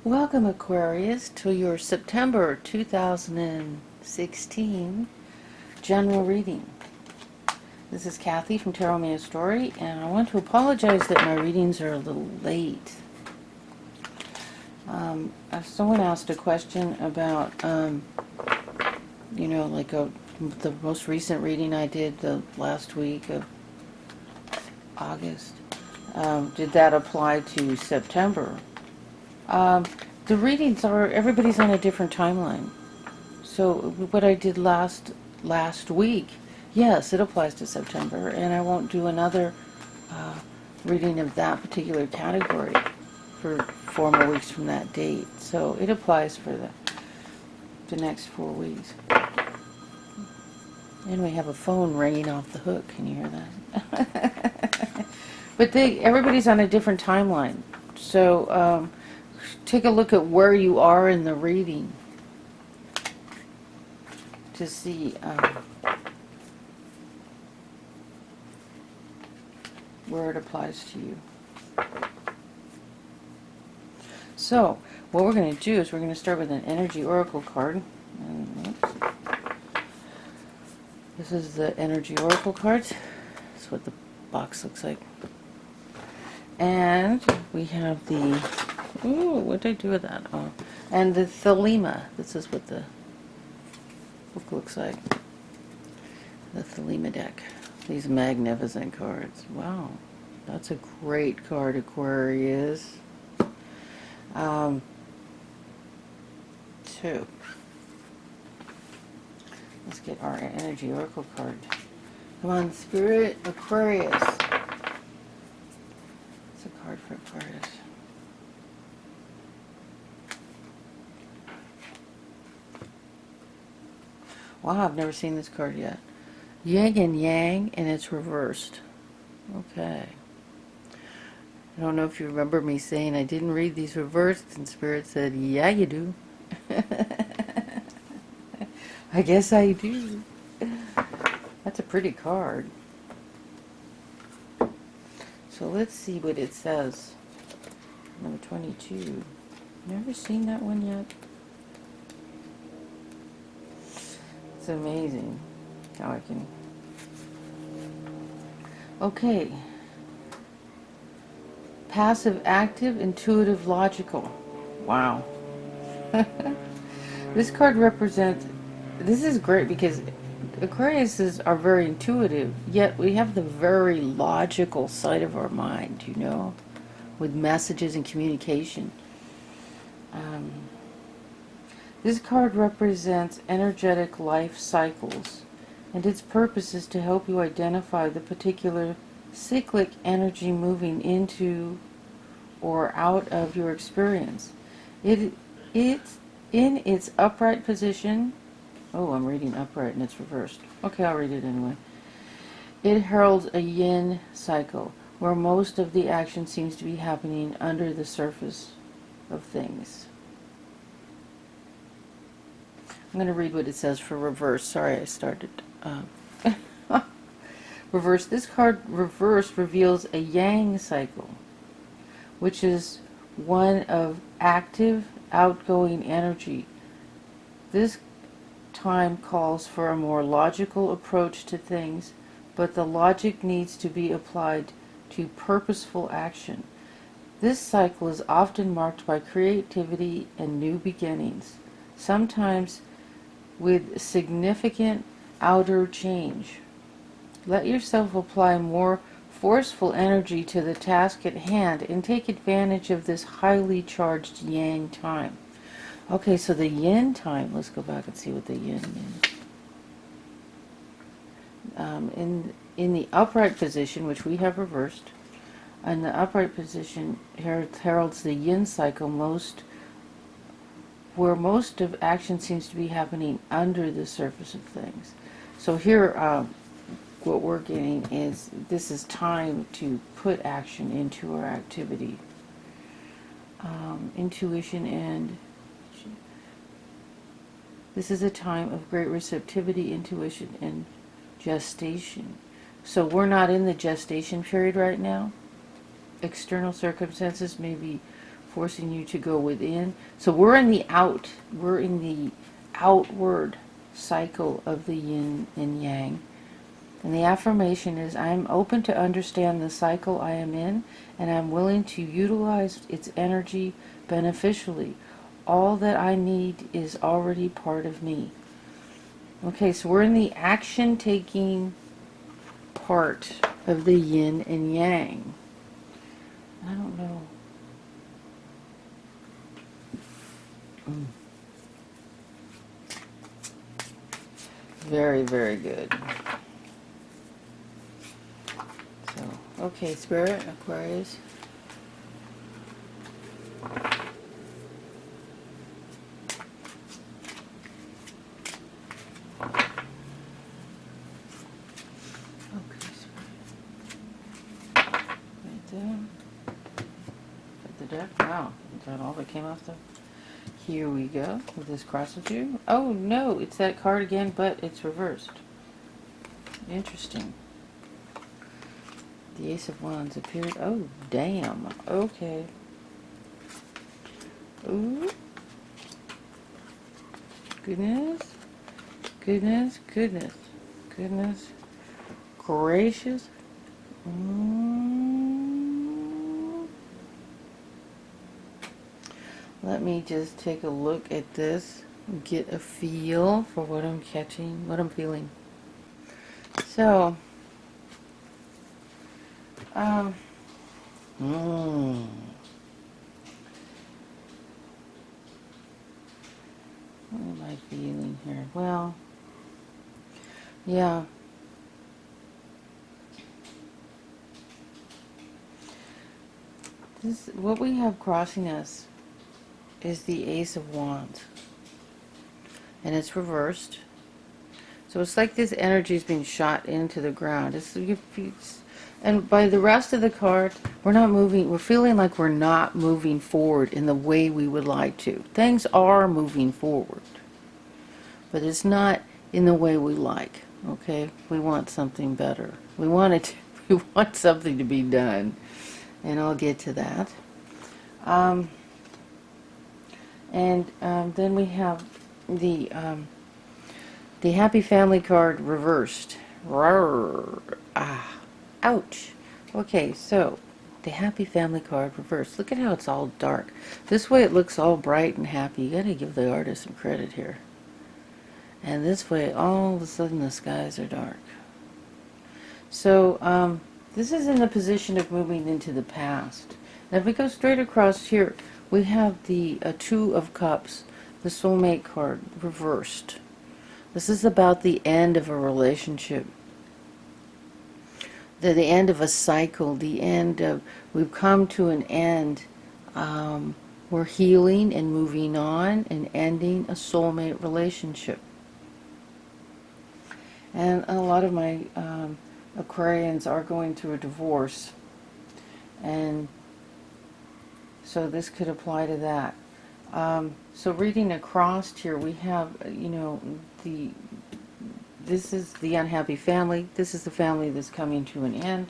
Welcome, Aquarius, to your September 2016 general reading. This is Kathy from Tarot Me a Story, and I want to apologize that my readings are a little late. Someone asked a question about, the most recent reading I did the last week of August. Did that apply to September? The readings are, everybody's on a different timeline. So what I did last week, yes, it applies to September, and I won't do another reading of that particular category for 4 more weeks from that date. So it applies for the next 4 weeks. And we have a phone ringing off the hook. Can you hear that? But everybody's on a different timeline. So take a look at where you are in the reading to see where it applies to you. So what we're going to do is we're going to start with an energy oracle card. This is the energy oracle cards. That's what the box looks like. And we have the, what did I do with that? Oh, and the Thelema. This is what the book looks like. The Thelema deck. These magnificent cards. Wow. That's a great card, Aquarius. Two. Let's get our energy oracle card. Come on, Spirit, Aquarius. It's a card for Aquarius. Wow, I've never seen this card yet. Yin and Yang, and it's reversed. Okay. I don't know if you remember me saying I didn't read these reversed, and Spirit said, yeah, you do. I guess I do. That's a pretty card. So let's see what it says. Number 22. Never seen that one yet. It's amazing how I can... Okay. Passive, active, intuitive, logical. Wow. This card represents... This is great because Aquariuses are very intuitive, yet we have the very logical side of our mind, with messages and communication. This card represents energetic life cycles, and its purpose is to help you identify the particular cyclic energy moving into or out of your experience. It's in its upright position. Oh, I'm reading upright and it's reversed. Okay, I'll read it anyway. It heralds a yin cycle, where most of the action seems to be happening under the surface of things. I'm going to read what it says for reverse. Sorry, I started. Reverse. This card, reverse, reveals a yang cycle, which is one of active, outgoing energy. This time calls for a more logical approach to things, but the logic needs to be applied to purposeful action. This cycle is often marked by creativity and new beginnings, sometimes with significant outer change. Let yourself apply more forceful energy to the task at hand and take advantage of this highly charged yang time. Okay, so the yin time, let's go back and see what the yin means. In the upright position, which we have reversed, in the upright position heralds the yin cycle, where most of action seems to be happening under the surface of things. So here, what we're getting is this is time to put action into our activity. Intuition and... This is a time of great receptivity, intuition, and gestation. So we're not in the gestation period right now. External circumstances may be forcing you to go within. So we're in the outward cycle of the yin and yang. And the affirmation is, I'm open to understand the cycle I am in, and I'm willing to utilize its energy beneficially. All that I need is already part of me. Okay, so we're in the action-taking part of the yin and yang. I don't know. Very, very good. So, okay, Spirit, Aquarius. The deck? Wow. Is that all that came off the... Here we go with this cross of you. Oh no, it's that card again, but it's reversed. Interesting. The Ace of Wands appeared. Oh, damn. Okay. Ooh. Goodness. Goodness. Goodness. Goodness. Gracious. Let me just take a look at this and get a feel for what I'm catching, what I'm feeling. So, what am I feeling here? Well, yeah. This, what we have crossing us is the Ace of Wands, and it's reversed. So it's like this energy is being shot into the ground. And by the rest of the card, we're not moving. We're feeling like we're not moving forward in the way we would like to. Things are moving forward, but it's not in the way we like. Okay, we want something better. We want it. We want something to be done, and I'll get to that. Then we have the Happy Family card reversed. Rawr. Ah, ouch. Okay, so the Happy Family card reversed. Look at how it's all dark. This way it looks all bright and happy. You gotta give the artist some credit here. And this way, all of a sudden the skies are dark. So this is in the position of moving into the past. Now if we go straight across here, we have the Two of Cups, the soulmate card, reversed. This is about the end of a relationship, the end of a cycle, the end of, we've come to an end. We're healing and moving on and ending a soulmate relationship. And a lot of my Aquarians are going through a divorce, and so this could apply to that. So reading across here, we have, this is the unhappy family. This is the family that's coming to an end.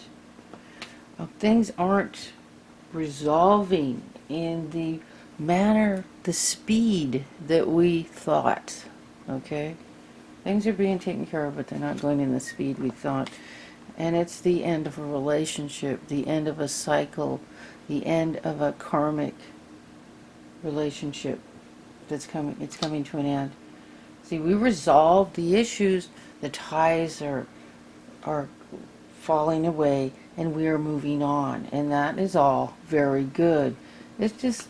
Things aren't resolving in the manner, the speed that we thought. Okay? Things are being taken care of, but they're not going in the speed we thought. And it's the end of a relationship, the end of a cycle, the end of a karmic relationship that's coming. It's coming to an end. See, we resolved the issues. The ties are falling away, and we are moving on, and that is all very good. It's just,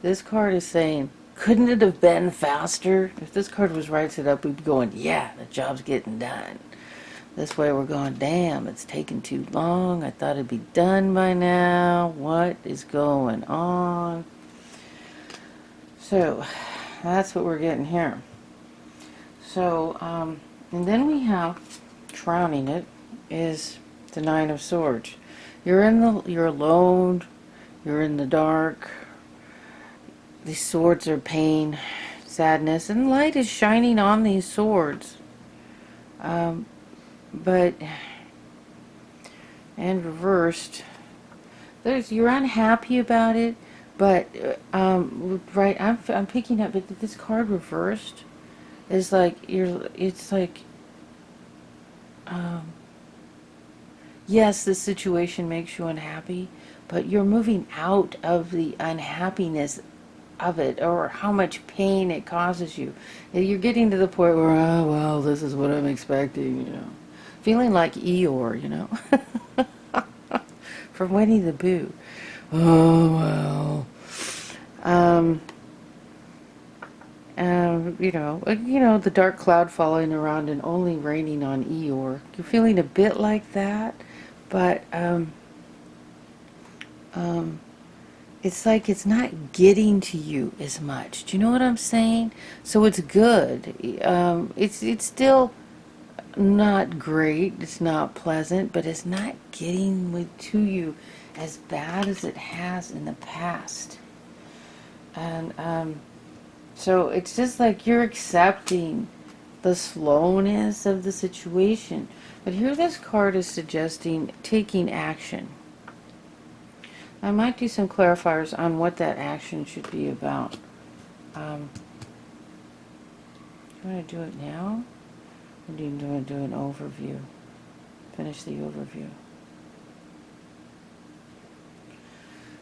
this card is saying, couldn't it have been faster? If this card was right set up, we'd be going, yeah, the job's getting done. This way we're going, damn, it's taking too long. I thought it'd be done by now. What is going on? So that's what we're getting here. So, and then we have, crowning it, is the Nine of Swords. You're alone, you're in the dark. These swords are pain, sadness, and light is shining on these swords. But, and reversed, you're unhappy about it, But right, I'm picking up that this card reversed is like it's like yes, this situation makes you unhappy, but you're moving out of the unhappiness of it, or how much pain it causes you. You're getting to the point where, oh well, this is what I'm expecting, you know, feeling like Eeyore, you know, from Winnie the Pooh. Oh well. Um, you know, the dark cloud following around and only raining on Eeyore. You're feeling a bit like that, but it's like it's not getting to you as much. Do you know what I'm saying? So it's good. It's still not great. It's not pleasant, but it's not getting to you as bad as it has in the past. And so it's just like you're accepting the slowness of the situation. But here this card is suggesting taking action. I might do some clarifiers on what that action should be about. Do you want to do it now? Or do you want to do an overview? Finish the overview.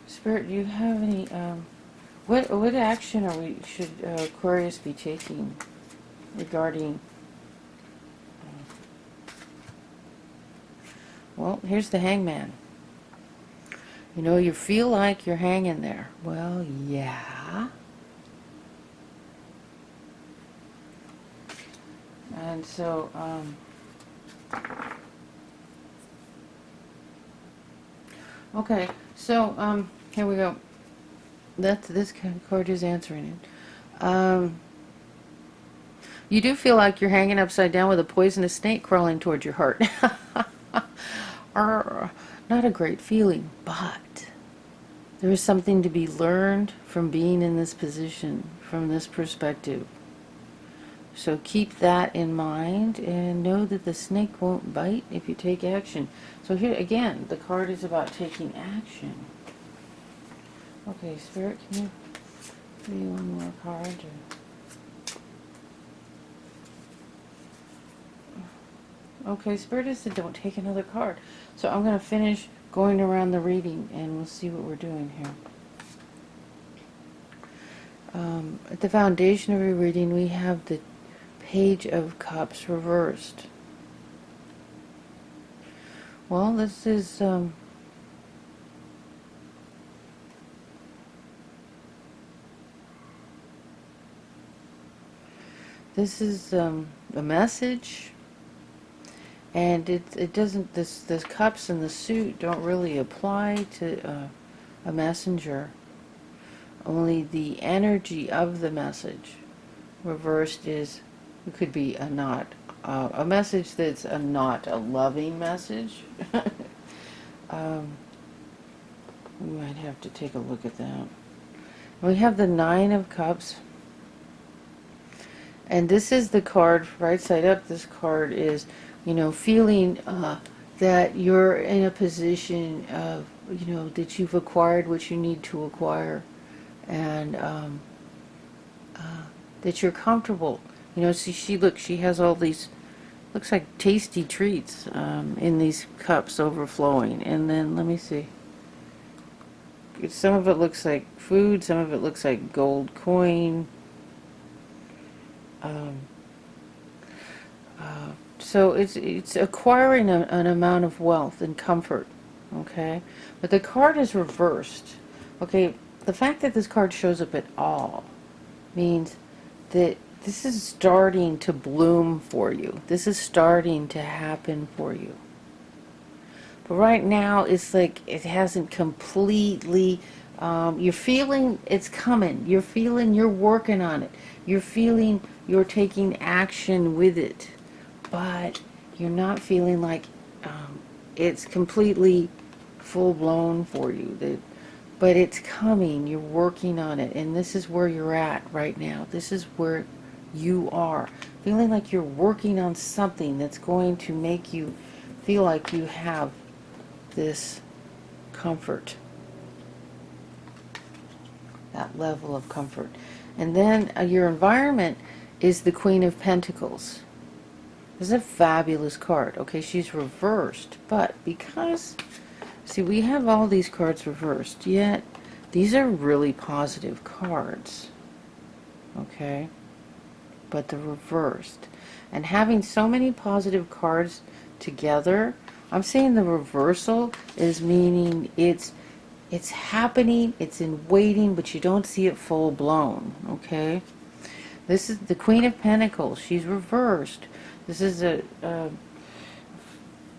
Spirit, do you have any... what action should Aquarius be taking regarding... well, here's the Hangman. You know, you feel like you're hanging there. Well, yeah. And so, okay, so, here we go. This card is answering it. You do feel like you're hanging upside down with a poisonous snake crawling towards your heart. Not a great feeling, but there is something to be learned from being in this position, from this perspective. So keep that in mind and know that the snake won't bite if you take action. So here again, the card is about taking action. Okay, Spirit, can you give me one more card? Okay, Spirit has said don't take another card. So I'm going to finish going around the reading and we'll see what we're doing here. At the foundation of your reading, we have the Page of Cups reversed. Well, this is... this is a message, and it doesn't, this cups and the suit don't really apply to a messenger. Only the energy of the message reversed is, it could be a not, a message that's not a loving message. We might have to take a look at that. We have the Nine of Cups. And this is the card, right side up, this card is, you know, feeling that you're in a position of, you know, that you've acquired what you need to acquire. And that you're comfortable. You know, see, she has all these, looks like tasty treats in these cups overflowing. And then, let me see. Some of it looks like food, some of it looks like gold coin. So it's acquiring an amount of wealth and comfort, okay? But the card is reversed, okay? The fact that this card shows up at all means that this is starting to bloom for you. This is starting to happen for you. But right now, it's like it hasn't completely... you're feeling it's coming. You're feeling you're working on it. You're feeling you're taking action with it. But you're not feeling like it's completely full-blown for you. But it's coming. You're working on it. And this is where you're at right now. This is where you are. Feeling like you're working on something that's going to make you feel like you have this comfort. that level of comfort. And then your environment is the Queen of Pentacles. This is a fabulous card. Okay, she's reversed, but because, see, we have all these cards reversed, yet these are really positive cards. Okay, but they're reversed. And having so many positive cards together, I'm saying the reversal is meaning it's happening, it's in waiting, but you don't see it full blown. Okay, this is the Queen of Pentacles. She's reversed. This is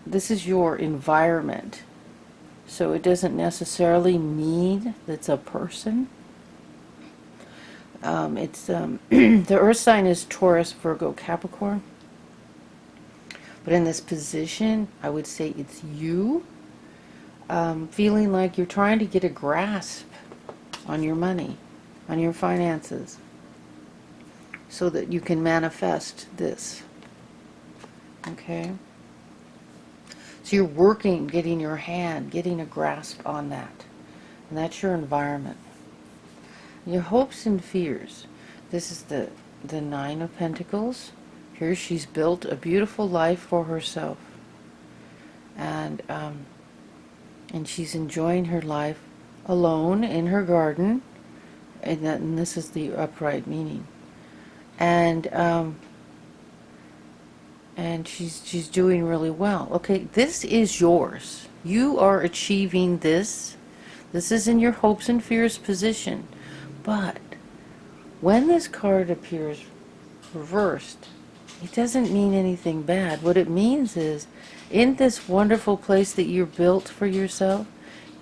this is your environment. So it doesn't necessarily mean that's a person. The earth sign is Taurus, Virgo, Capricorn. But in this position, I would say it's you feeling like you're trying to get a grasp on your money, on your finances, so that you can manifest this. Okay? So you're working, getting your hand, getting a grasp on that. And that's your environment. Your hopes and fears. This is the Nine of Pentacles. Here she's built a beautiful life for herself. And she's enjoying her life alone in her garden. And this is the upright meaning. And she's doing really well. Okay, this is yours. You are achieving this. This is in your hopes and fears position. But when this card appears reversed, it doesn't mean anything bad. What it means is, in this wonderful place that you're built for yourself,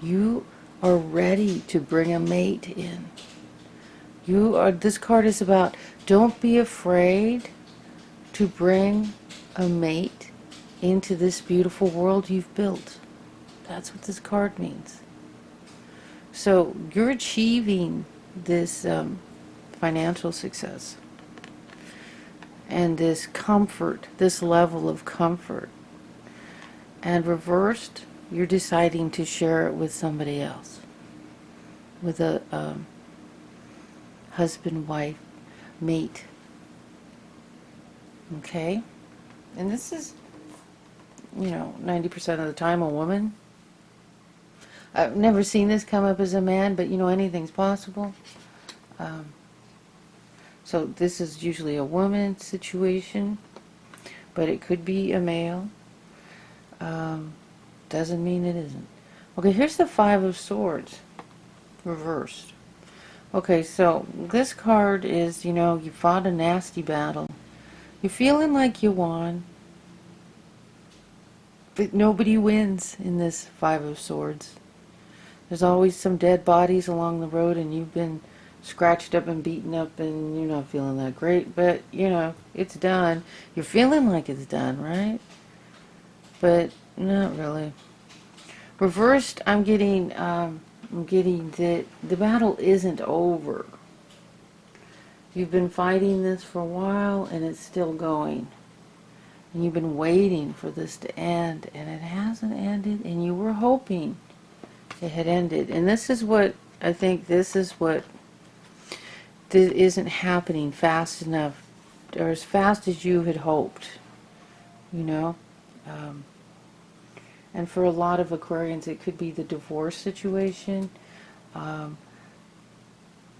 you are ready to bring a mate in. This card is about, don't be afraid to bring a mate into this beautiful world you've built. That's what this card means. So you're achieving this financial success and this comfort, this level of comfort. And reversed, you're deciding to share it with somebody else, with a husband, wife, mate. Okay? And this is, 90% of the time a woman. I've never seen this come up as a man, but anything's possible. So this is usually a woman situation, but it could be a male. Doesn't mean it isn't. Okay, here's the Five of Swords, reversed. Okay, so this card is, you fought a nasty battle. You're feeling like you won, but nobody wins in this Five of Swords. There's always some dead bodies along the road, and you've been scratched up and beaten up, and you're not feeling that great, but, it's done. You're feeling like it's done, right? But not really. Reversed, I'm getting that the battle isn't over. You've been fighting this for a while, and it's still going. And you've been waiting for this to end, and it hasn't ended, and you were hoping it had ended. And this is what, I think this is what isn't happening fast enough, or as fast as you had hoped, and for a lot of Aquarians, it could be the divorce situation.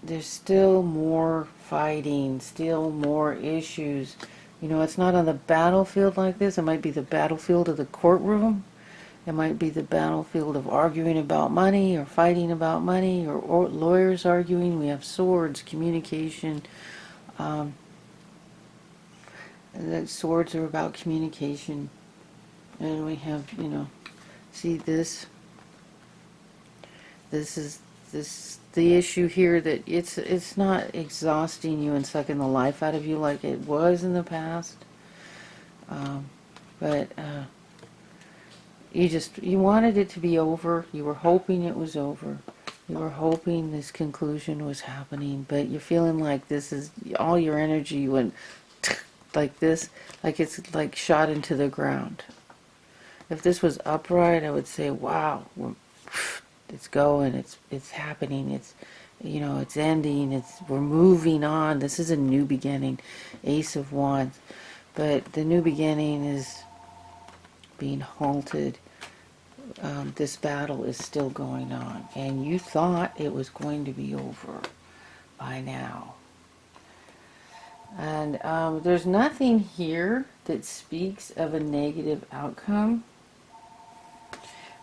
There's still more fighting, still more issues. It's not on the battlefield like this. It might be the battlefield of the courtroom. It might be the battlefield of arguing about money, or fighting about money, or lawyers arguing. We have swords, communication. The swords are about communication. And we have, see this. This is the issue here, that it's not exhausting you and sucking the life out of you like it was in the past. But you wanted it to be over. You were hoping it was over. You were hoping this conclusion was happening, but you're feeling like this is, all your energy went like this, like it's like shot into the ground. If this was upright, I would say, wow, it's going, it's happening, you know, it's ending, we're moving on. This is a new beginning. Ace of Wands. But the new beginning is being halted. This battle is still going on. And you thought it was going to be over by now. And there's nothing here that speaks of a negative outcome.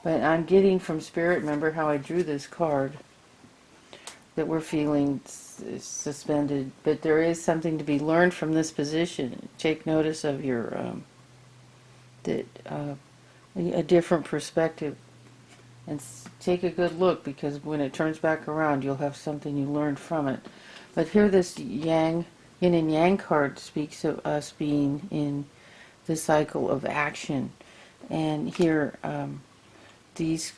But I'm getting from Spirit, remember how I drew this card, that we're feeling suspended. But there is something to be learned from this position. Take notice of your, a different perspective. And take a good look, because when it turns back around, you'll have something you learned from it. But here this yin and yang card speaks of us being in the cycle of action. And here, these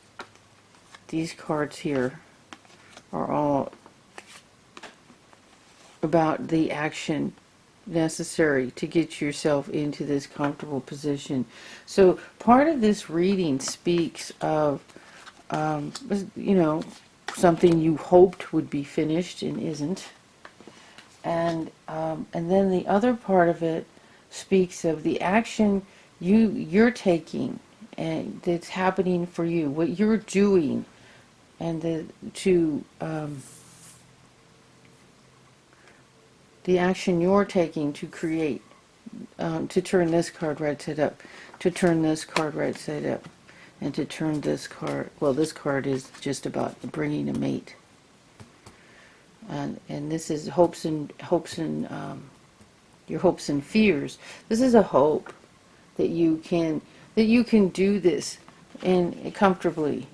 cards here are all about the action necessary to get yourself into this comfortable position. So part of this reading speaks of, you know, something you hoped would be finished and isn't. And then the other part of it speaks of the action you're taking and that's happening for you, what you're doing, and the action you're taking to create, to turn this card right side up, to turn this card right side up, and to turn this card. Well, this card is just about bringing a mate. And this is hopes and your hopes and fears. This is a hope that you can do this and comfortably.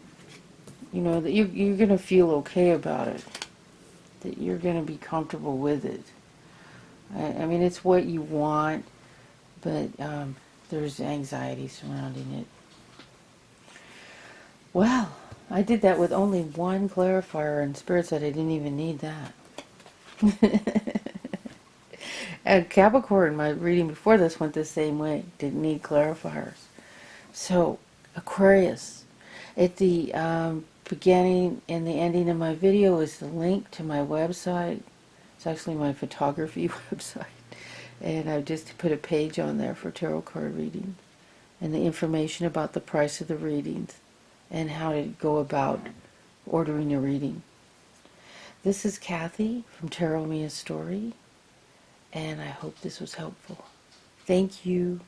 You know, that you're going to feel okay about it. That you're going to be comfortable with it. I mean, it's what you want, but there's anxiety surrounding it. Well, I did that with only one clarifier, and Spirit said I didn't even need that. And Capricorn, my reading before this went the same way. Didn't need clarifiers. So, Aquarius, at the beginning and the ending of my video is the link to my website. It's actually my photography website. And I've just put a page on there for tarot card reading. And the information about the price of the readings. And how to go about ordering a reading. This is Kathy from Tarot Me a Story, and I hope this was helpful. Thank you.